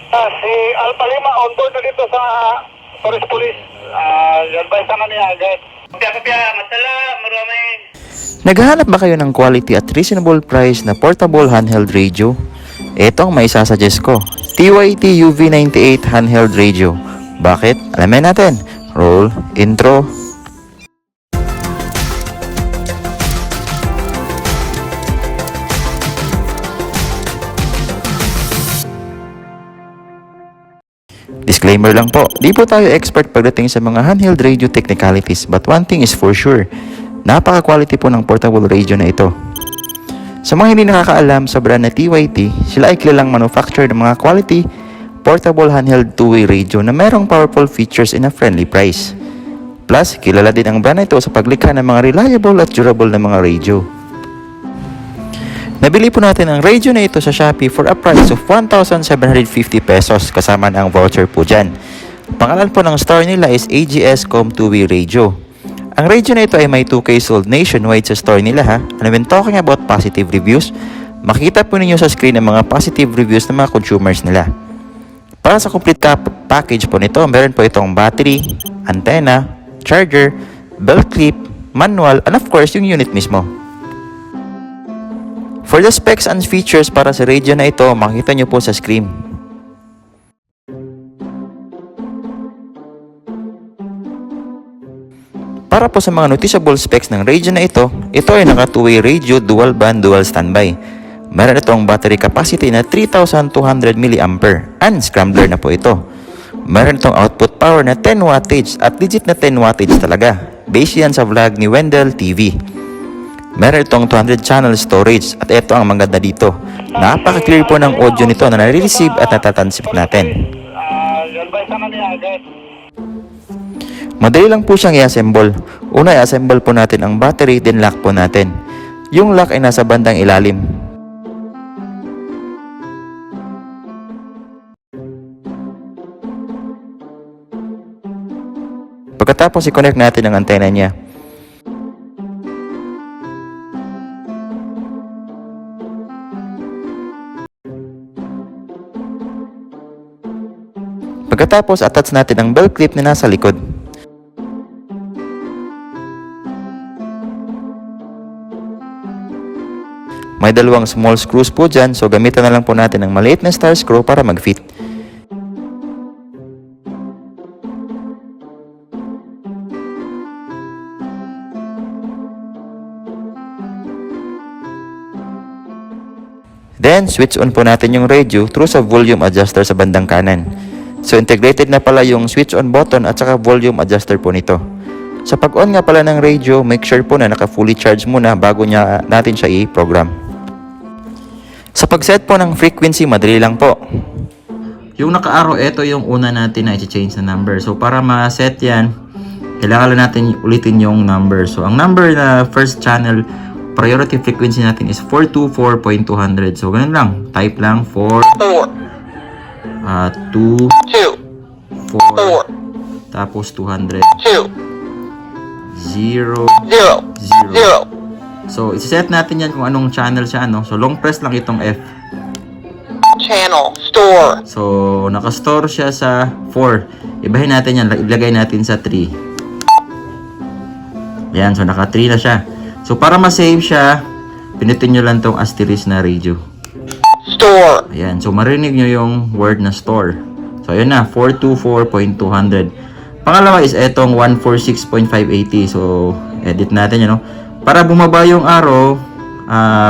Si Alpha Lima on board na dito sa Forest Police. Advise na niya agad. Kapya, masala, marami. Naghahanap ba kayo ng quality at reasonable price na portable handheld radio? Ito ang maisasuggest ko. TYT UV98 handheld radio. Bakit? Alamin natin. Roll intro. Disclaimer lang po, di po tayo expert pagdating sa mga handheld radio technicalities, but one thing is for sure, napaka-quality po ng portable radio na ito. Sa mga hindi nakakaalam sa brand na TYT, sila ay kilalang manufacturer ng mga quality portable handheld two-way radio na merong powerful features in a friendly price. Plus, kilala din ang brand na ito sa paglikha ng mga reliable at durable na mga radio. Nabili po natin ang radio na ito sa Shopee for a price of 1,750 pesos kasama na ang voucher po dyan. Pangalan po ng store nila is AGS Com 2-Way Radio. Ang radio na ito ay may 2K sold nationwide sa store nila ha. And when talking about positive reviews, makikita po ninyo sa screen ang mga positive reviews ng mga consumers nila. Para sa complete package po nito, meron po itong battery, antenna, charger, belt clip, manual, and of course yung unit mismo. For the specs and features para sa radio na ito, makikita nyo po sa screen. Para po sa mga noticeable specs ng radio na ito ay naka 2-way radio, dual band, dual standby. Meron itong battery capacity na 3,200 mAh, unscrambler na po ito. Meron itong output power na 10 wattage at legit na 10 wattage talaga. Based yan sa vlog ni Wendell TV. Meron itong 200 channel storage at ito ang maganda dito. Napaka-clear po ng audio nito na nare-receive at natatansip natin. Madali lang po siyang i-assemble. Una i-assemble po natin ang battery, then lock po natin. Yung lock ay nasa bandang ilalim. Pagkatapos i-connect natin ang antena niya. Pagkatapos, attach natin ang belt clip na nasa likod. May dalawang small screws po dyan, so gamitan na lang po natin ang maliit na star screw para mag-fit. Then, switch on po natin yung radio through sa volume adjuster sa bandang kanan. So, integrated na pala yung switch on button at saka volume adjuster po nito. Sa pag-on nga pala ng radio, make sure po na naka-fully charge muna bago natin siya i-program. Sa pag-set po ng frequency, madali lang po. Yung naka-arrow, ito yung una natin na i-change na number. So, para ma-set yan, kailangan lang natin ulitin yung number. So, ang number na first channel, priority frequency natin is 424.200. So, ganun lang. Type lang 4, 2, 4, tapos 200. 0, 0. So, isi-set natin yan kung anong channel siya, ano. So, long press lang itong F. Channel, store. So, naka-store siya sa 4. Ibahin natin yan. Ilagay natin sa 3. Yan. So, naka-3 na siya. So, para ma-save siya, pinutin nyo lang tong asterisk na radio. Store. Ayan. So, marinig nyo yung word na store. So, ayun na. 424.200. Pangalawa is etong 146.580. So, edit natin yun, no? Para bumaba yung arrow,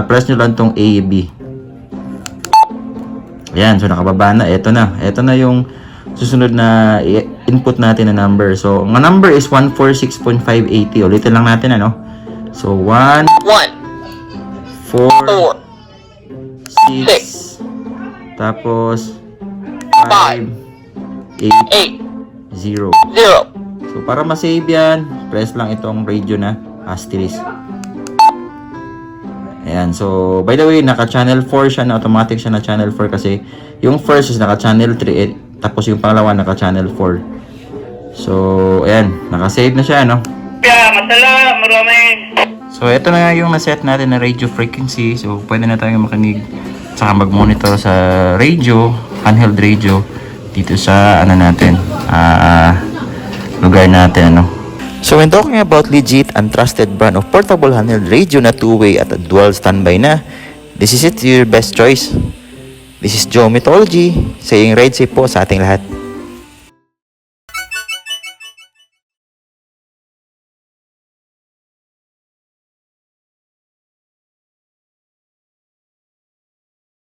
press nyo lang tong A, B. Ayan. So, nakababa na. Ito na. Ito na yung susunod na input natin na number. So, ang number is 146.580. Ulitin lang natin, ano? So, 1, 4, 6, tapos 5, 8, 0. So, para ma-save yan, press lang itong radio na asterisk. Ayan. So, by the way, naka-channel 4 siya na automatic siya na channel 4 kasi yung first is naka-channel 3 tapos yung pangalawa naka-channel 4. So, ayan. Naka-save na siya, no? Masala, marami. So, ito na nga yung naset natin na radio frequency. So, pwede na tayong makinig saka mag-monitor sa radio handheld radio dito sa ano natin, lugar natin, ano. So when talking about legit and trusted brand of portable handheld radio na two-way at a dual standby na, this is it, your best choice. This is Joe Mythology saying ride safe po sa ating lahat.